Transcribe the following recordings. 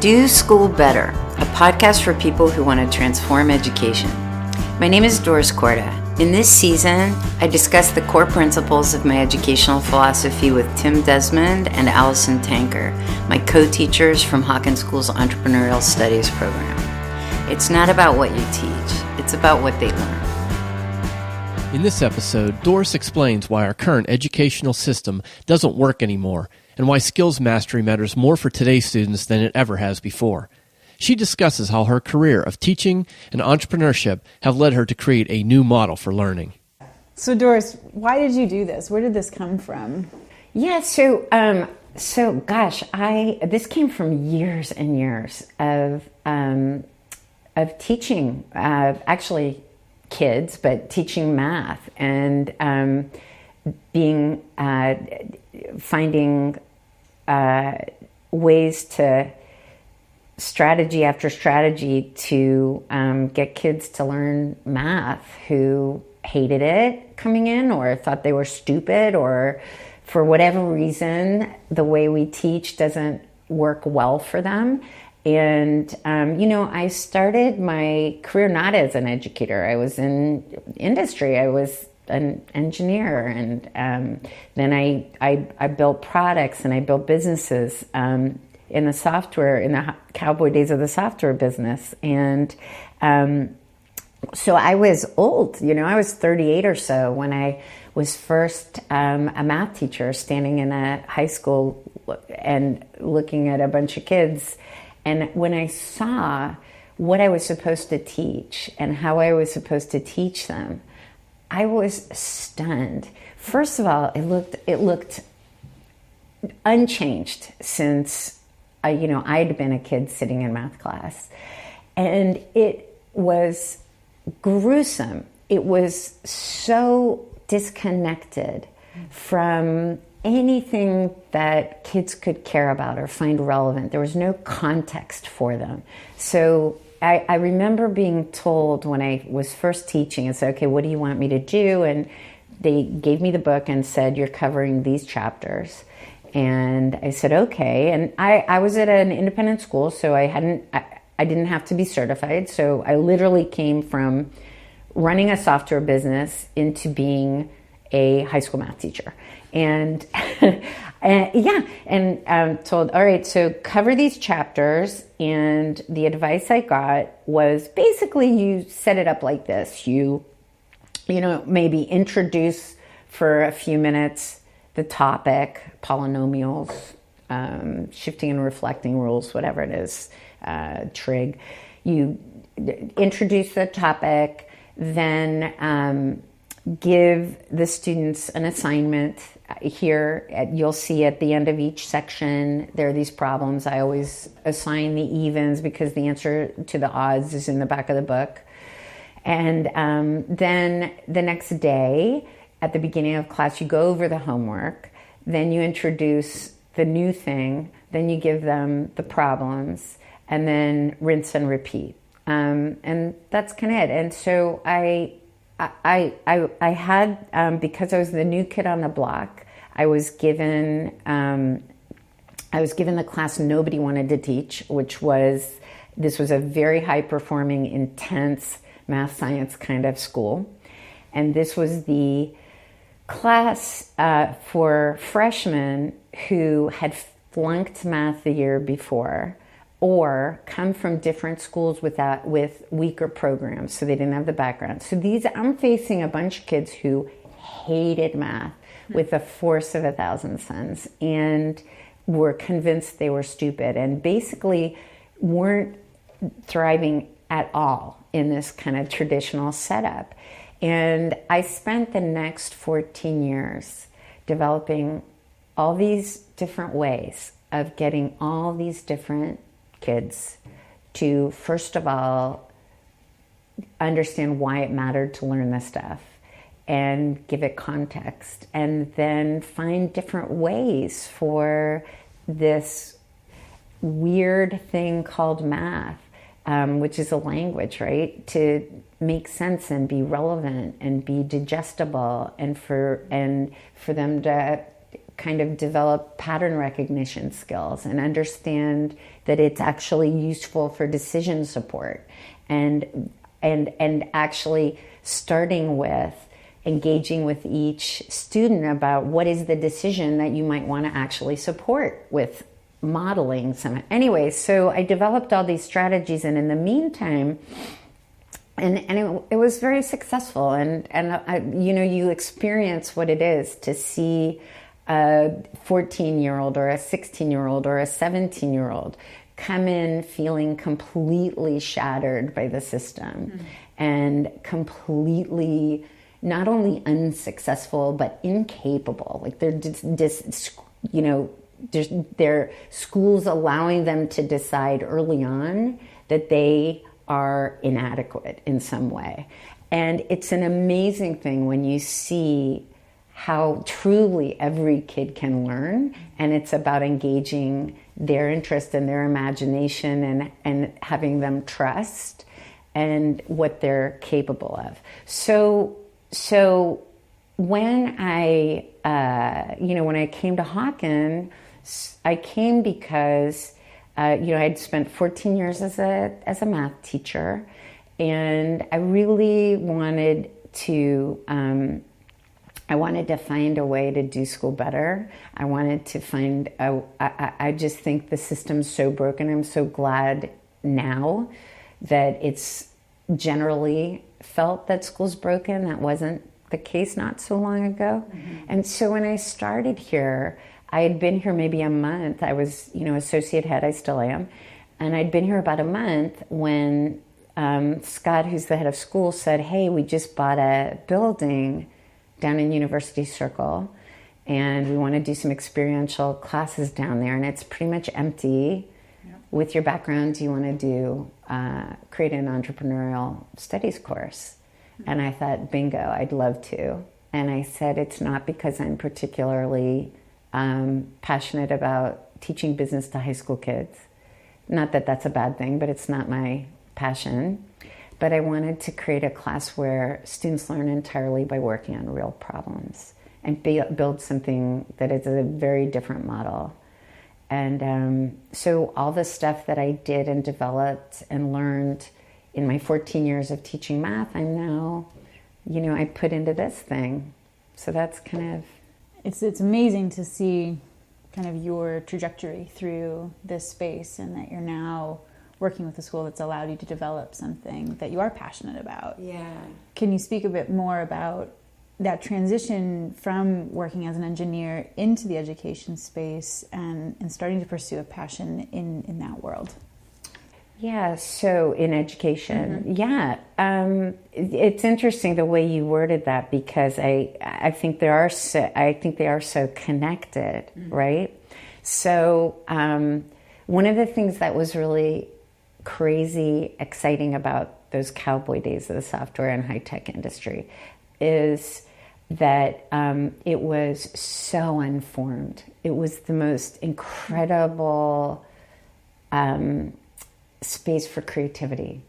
Do School Better, a podcast for people who want to transform education. My name is Doris. In this season, I discuss the core principles of my educational philosophy with Tim Desmond and Allison Tanker, my co-teachers from Hawken School's Entrepreneurial Studies program. It's not about what you teach, it's about what they learn. In this episode, Doris explains why our current educational system doesn't work anymore and why skills mastery matters more for today's students than it ever has before. She discusses how her career of teaching and entrepreneurship have led her to create a new model for learning. So Doris, why did you do this? Where did this come from? Yeah, this came from years and years of teaching, actually kids, but teaching math and finding ways to strategy after strategy to get kids to learn math who hated it coming in or thought they were stupid or for whatever reason the way we teach doesn't work well for them. And, I started my career not as an educator. I was in industry. I was an engineer. And then I built products and I built businesses in the cowboy days of the software business. And so I was old. I was 38 or so when I was first a math teacher standing in a high school and looking at a bunch of kids. And when I saw what I was supposed to teach and how I was supposed to teach them, I was stunned. First of all, it looked unchanged since I'd been a kid sitting in math class, and it was gruesome. It was so disconnected from anything that kids could care about or find relevant. There was no context for them. So I remember being told when I was first teaching, and said, okay, what do you want me to do? And they gave me the book and said, you're covering these chapters. And I said, okay. And I was at an independent school, so I didn't have to be certified. So I literally came from running a software business into being a high school math teacher. And told, all right, so cover these chapters. And the advice I got was basically you set it up like this. You maybe introduce for a few minutes the topic, polynomials, shifting and reflecting rules, whatever it is, trig. You introduce the topic, then give the students an assignment. Here, you'll see at the end of each section, there are these problems. I always assign the evens because the answer to the odds is in the back of the book. And then the next day, at the beginning of class, you go over the homework. Then you introduce the new thing. Then you give them the problems. And then rinse and repeat. And that's kind of it. And so I had, because I was the new kid on the block, I was given the class nobody wanted to teach, this was a very high performing, intense math science kind of school. And this was the class for freshmen who had flunked math the year before, or come from different schools with weaker programs, so they didn't have the background. So I'm facing a bunch of kids who hated math with the force of 1,000 suns and were convinced they were stupid and basically weren't thriving at all in this kind of traditional setup. And I spent the next 14 years developing all these different ways of getting all these different kids to, first of all, understand why it mattered to learn this stuff and give it context, and then find different ways for this weird thing called math, which is a language, right, to make sense and be relevant and be digestible, and for them to kind of develop pattern recognition skills and understand that it's actually useful for decision support, and actually starting with engaging with each student about what is the decision that you might want to actually support with modeling some. Anyway, so I developed all these strategies, and in the meantime, and it was very successful, and you experience what it is to see a 14-year-old or a 16-year-old or a 17-year-old come in feeling completely shattered by the system and completely not only unsuccessful but incapable. Like their schools allowing them to decide early on that they are inadequate in some way. And it's an amazing thing when you see how truly every kid can learn, and it's about engaging their interest and their imagination and having them trust and what they're capable of. So when I came to Hawken, I came because I'd spent 14 years as a math teacher, and I really wanted to find a way to do school better. I wanted to find, I just think the system's so broken. I'm so glad now that it's generally felt that school's broken. That wasn't the case not so long ago. And so when I started here, I had been here maybe a month. I was, associate head, I still am. And I'd been here about a month when Scott, who's the head of school, said, hey, we just bought a building down in University Circle, and we want to do some experiential classes down there, and it's pretty much empty. Yep. With your background, do you want to do create an entrepreneurial studies course? And I thought, bingo, I'd love to. And I said, it's not because I'm particularly passionate about teaching business to high school kids. Not that that's a bad thing, but it's not my passion. But I wanted to create a class where students learn entirely by working on real problems and build something that is a very different model. And so all the stuff that I did and developed and learned in my 14 years of teaching math, I'm now, I put into this thing. So that's kind of... It's amazing to see kind of your trajectory through this space, and that you're now working with a school that's allowed you to develop something that you are passionate about. Yeah. Can you speak a bit more about that transition from working as an engineer into the education space and starting to pursue a passion in that world? Yeah, so in education, it's interesting the way you worded that, because I think they are so connected, right? So one of the things that was really crazy exciting about those cowboy days of the software and high tech industry is that it was so unformed. It was the most incredible space for creativity.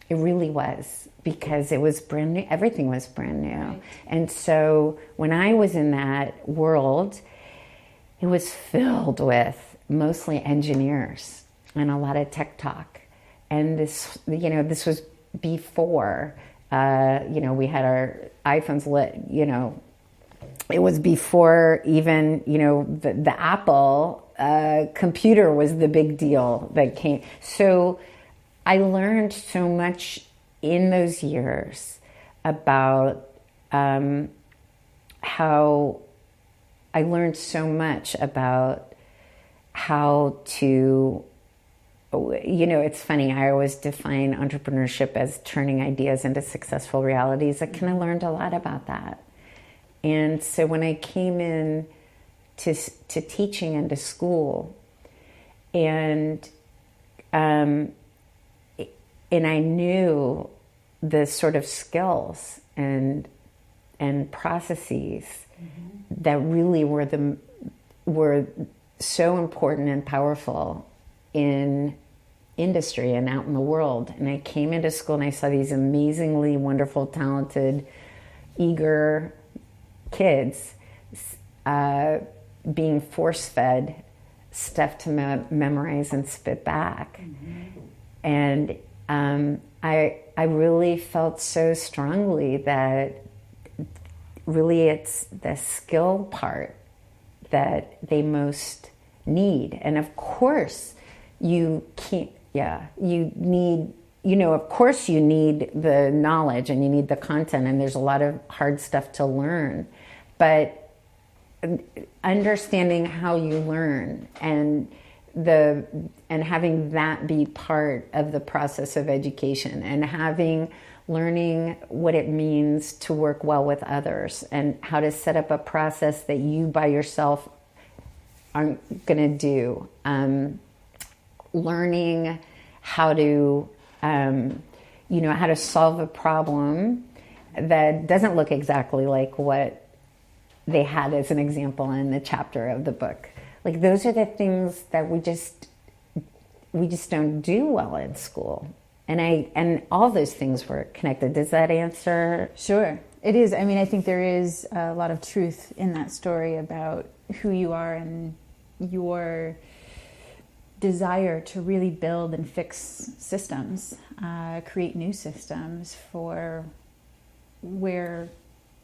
It really was, because it was brand new. Everything was brand new. Right. And so when I was in that world, it was filled with mostly engineers and a lot of tech talk. And this was before, we had our iPhones lit, it was before even, the Apple computer was the big deal that came. So I learned so much in those years about how I learned so much about how to, it's funny, I always define entrepreneurship as turning ideas into successful realities. I kind of learned a lot about that. And so when I came in to teaching and to school, and I knew the sort of skills and processes that really were so important and powerful in industry and out in the world. And I came into school and I saw these amazingly wonderful, talented, eager kids being force-fed stuff to memorize and spit back. And I really felt so strongly that really it's the skill part that they most need. And of course you can't, you need, of course you need the knowledge and you need the content, and there's a lot of hard stuff to learn, but understanding how you learn and having that be part of the process of education, and learning what it means to work well with others and how to set up a process that you by yourself aren't going to do. Learning how to, how to solve a problem that doesn't look exactly like what they had as an example in the chapter of the book. Like, those are the things that we just don't do well in school. And all those things were connected. Does that answer? Sure. It is. I mean, I think there is a lot of truth in that story about who you are and your desire to really build and fix systems, create new systems for where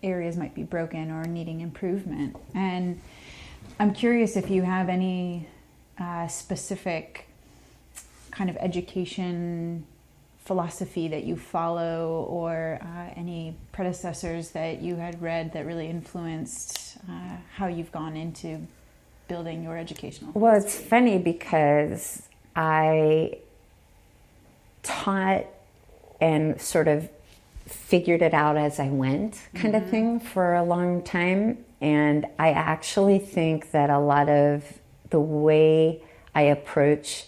areas might be broken or needing improvement. And I'm curious if you have any specific kind of education philosophy that you follow, or any predecessors that you had read that really influenced how you've gone into building your educational? Well, it's funny because I taught and sort of figured it out as I went kind of thing for a long time. And I actually think that a lot of the way I approach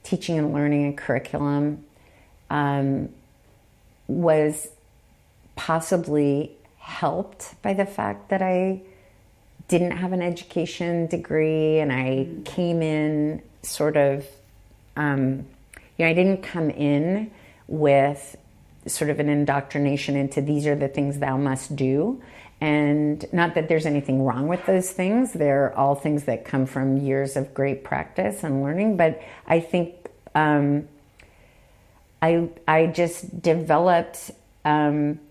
teaching and learning and curriculum was possibly helped by the fact that I didn't have an education degree, and I came in sort of, I didn't come in with sort of an indoctrination into these are the things thou must do. And not that there's anything wrong with those things. They're all things that come from years of great practice and learning. But I think I just developed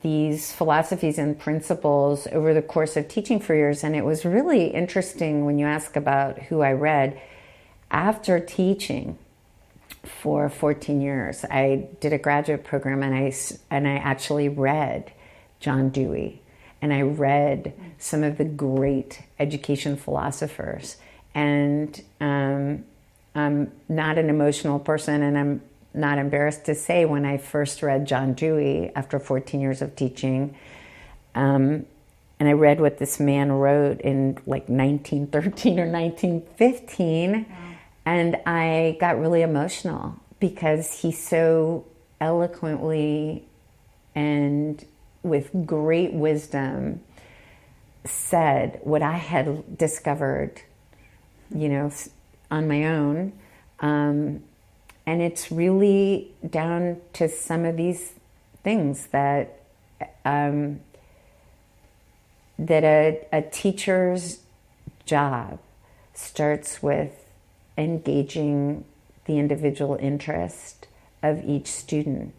these philosophies and principles over the course of teaching for years. And it was really interesting when you ask about who I read. After teaching for 14 years, I did a graduate program, and I actually read John Dewey, and I read some of the great education philosophers. And I'm not an emotional person, and I'm not embarrassed to say when I first read John Dewey after 14 years of teaching, and I read what this man wrote in like 1913 or 1915, and I got really emotional because he so eloquently and with great wisdom said what I had discovered, on my own. And it's really down to some of these things that a teacher's job starts with engaging the individual interest of each student.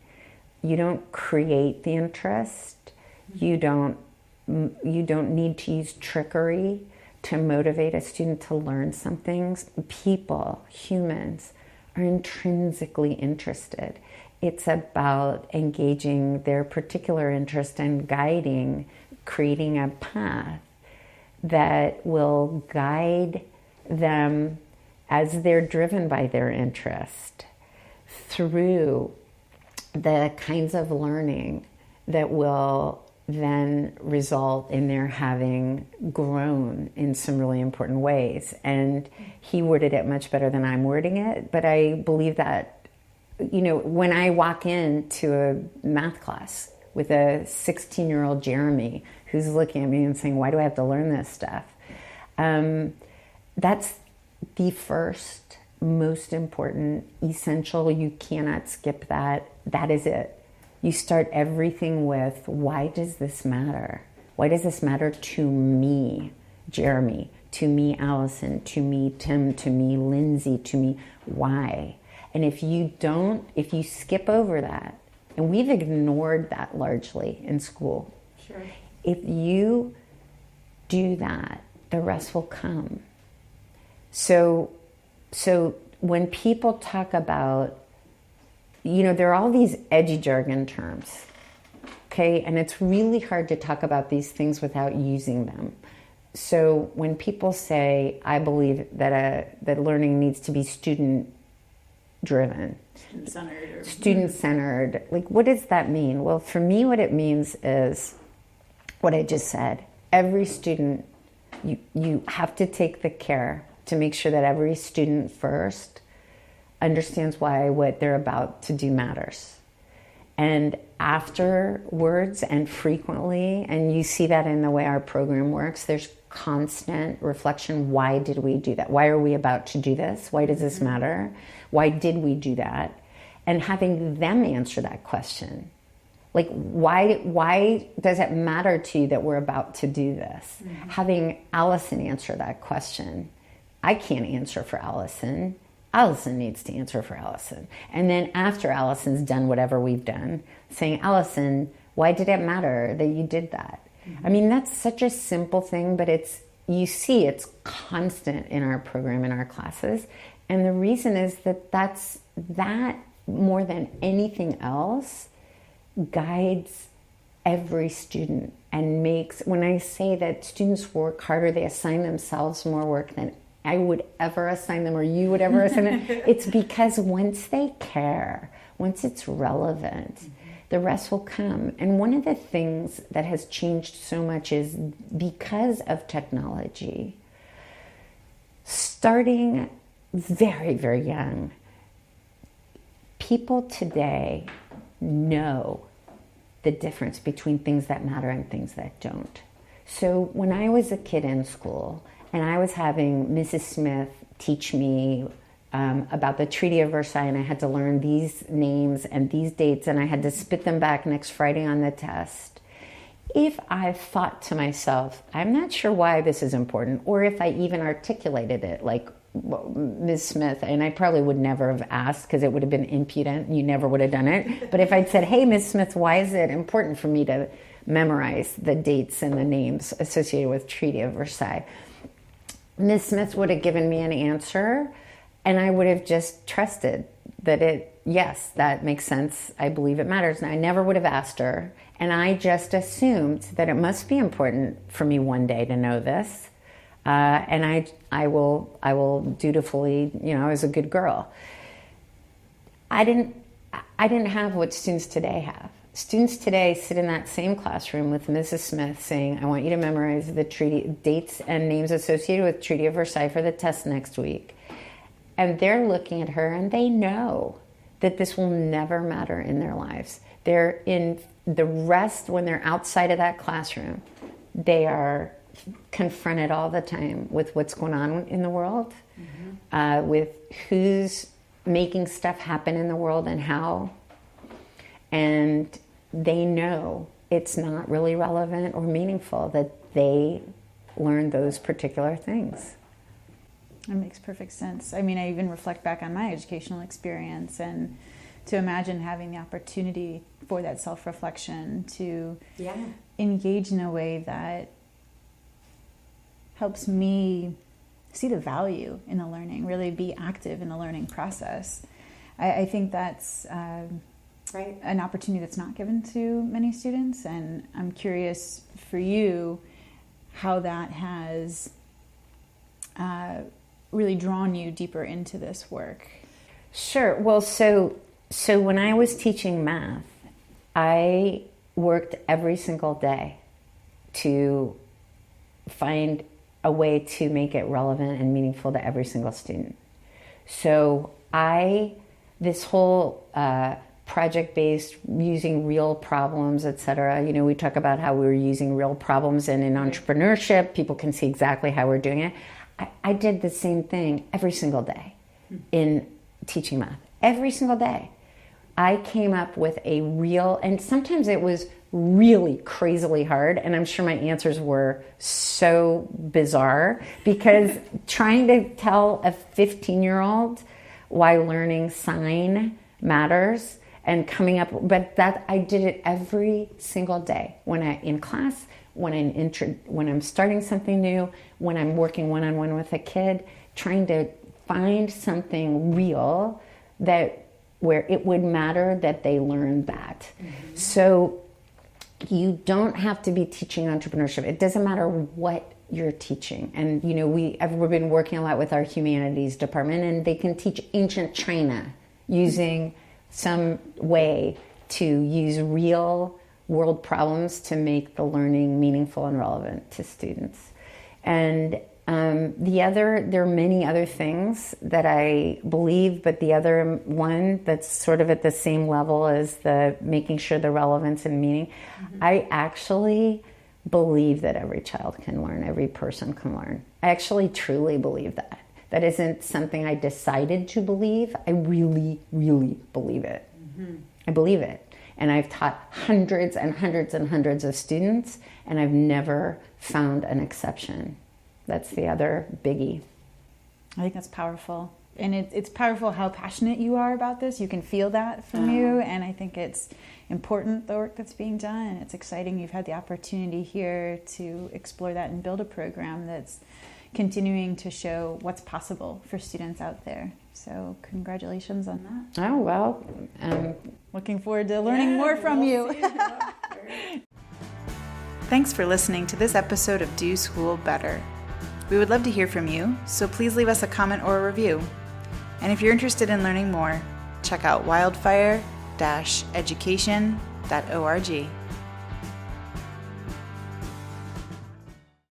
You don't create the interest. You don't need to use trickery to motivate a student to learn some things. People, humans, are intrinsically interested. It's about engaging their particular interest and creating a path that will guide them as they're driven by their interest through the kinds of learning that will then result in their having grown in some really important ways. And he worded it much better than I'm wording it, but I believe that, when I walk into a math class with a 16-year-old Jeremy who's looking at me and saying, why do I have to learn this stuff? That's the first, most important, essential. You cannot skip that. That is it. You start everything with, why does this matter? Why does this matter to me, Jeremy, to me, Allison, to me, Tim, to me, Lindsay, to me, why? And if you skip over that, and we've ignored that largely in school. Sure. If you do that, the rest will come. So when people talk about, there are all these edgy jargon terms, okay? And it's really hard to talk about these things without using them. So when people say, I believe that learning needs to be student-driven, student-centered, like, what does that mean? Well, for me, what it means is what I just said. Every student, you have to take the care to make sure that every student first understands why what they're about to do matters. And afterwards and frequently, and you see that in the way our program works, there's constant reflection. Why did we do that? Why are we about to do this? Why does this matter? Why did we do that? And having them answer that question. Like, why does it matter to you that we're about to do this? Mm-hmm. Having Allison answer that question. I can't answer for Allison. Allison needs to answer for Allison. And then after Allison's done whatever we've done, saying, Allison, why did it matter that you did that? Mm-hmm. I mean, that's such a simple thing, but it's constant in our program, in our classes. And the reason is that more than anything else guides every student and makes, when I say that students work harder, they assign themselves more work than I would ever assign them, or you would ever assign them. It's because once they care, once it's relevant, the rest will come. And one of the things that has changed so much is because of technology, starting very, very young, people today know the difference between things that matter and things that don't. So when I was a kid in school, and I was having Mrs. Smith teach me about the Treaty of Versailles, and I had to learn these names and these dates, and I had to spit them back next Friday on the test. If I thought to myself, I'm not sure why this is important, or if I even articulated it, like Ms. Smith, and I probably would never have asked because it would have been impudent, you never would have done it. But if I'd said, hey, Ms. Smith, why is it important for me to memorize the dates and the names associated with Treaty of Versailles? Ms. Smith would have given me an answer, and I would have just trusted that yes, that makes sense. I believe it matters. And I never would have asked her. And I just assumed that it must be important for me one day to know this. And I will dutifully, I was a good girl. I didn't have what students today have. Students today sit in that same classroom with Mrs. Smith saying, I want you to memorize the treaty dates and names associated with Treaty of Versailles for the test next week. And they're looking at her and they know that this will never matter in their lives. They're in the rest, when they're outside of that classroom, they are confronted all the time with what's going on in the world, with who's making stuff happen in the world and how. And they know it's not really relevant or meaningful that they learn those particular things. That makes perfect sense. I mean, I even reflect back on my educational experience, and to imagine having the opportunity for that self-reflection to engage in a way that helps me see the value in the learning, really be active in the learning process. I think that's an opportunity that's not given to many students, and I'm curious for you how that has really drawn you deeper into this work. Sure. Well, so when I was teaching math, I worked every single day to find a way to make it relevant and meaningful to every single student. So this whole project-based, using real problems, etc. We talk about how we were using real problems, and in entrepreneurship, people can see exactly how we're doing it. I did the same thing every single day in teaching math. Every single day. I came up with a real, and sometimes it was really crazily hard. And I'm sure my answers were so bizarre, because trying to tell a 15-year-old why learning sign matters and coming up, but that I did it every single day in class, when I'm starting something new, when I'm working one-on-one with a kid, trying to find something real where it would matter that they learn that. Mm-hmm. So you don't have to be teaching entrepreneurship. It doesn't matter what you're teaching. And we've been working a lot with our humanities department, and they can teach ancient China using some way to use real world problems to make the learning meaningful and relevant to students. And there are many other things that I believe, but the other one that's sort of at the same level as the making sure the relevance and meaning, I actually believe that every child can learn, every person can learn. I actually truly believe that. That isn't something I decided to believe. I really, really believe it. Mm-hmm. I believe it. And I've taught hundreds and hundreds and hundreds of students, and I've never found an exception. That's the other biggie. I think that's powerful. And it's powerful how passionate you are about this. You can feel that from you. And I think it's important, the work that's being done. And it's exciting you've had the opportunity here to explore that and build a program that's continuing to show what's possible for students out there. So congratulations on that. Oh, well. Looking forward to learning more from you. Thanks for listening to this episode of Do School Better. We would love to hear from you, so please leave us a comment or a review. And if you're interested in learning more, check out wildfire-education.org.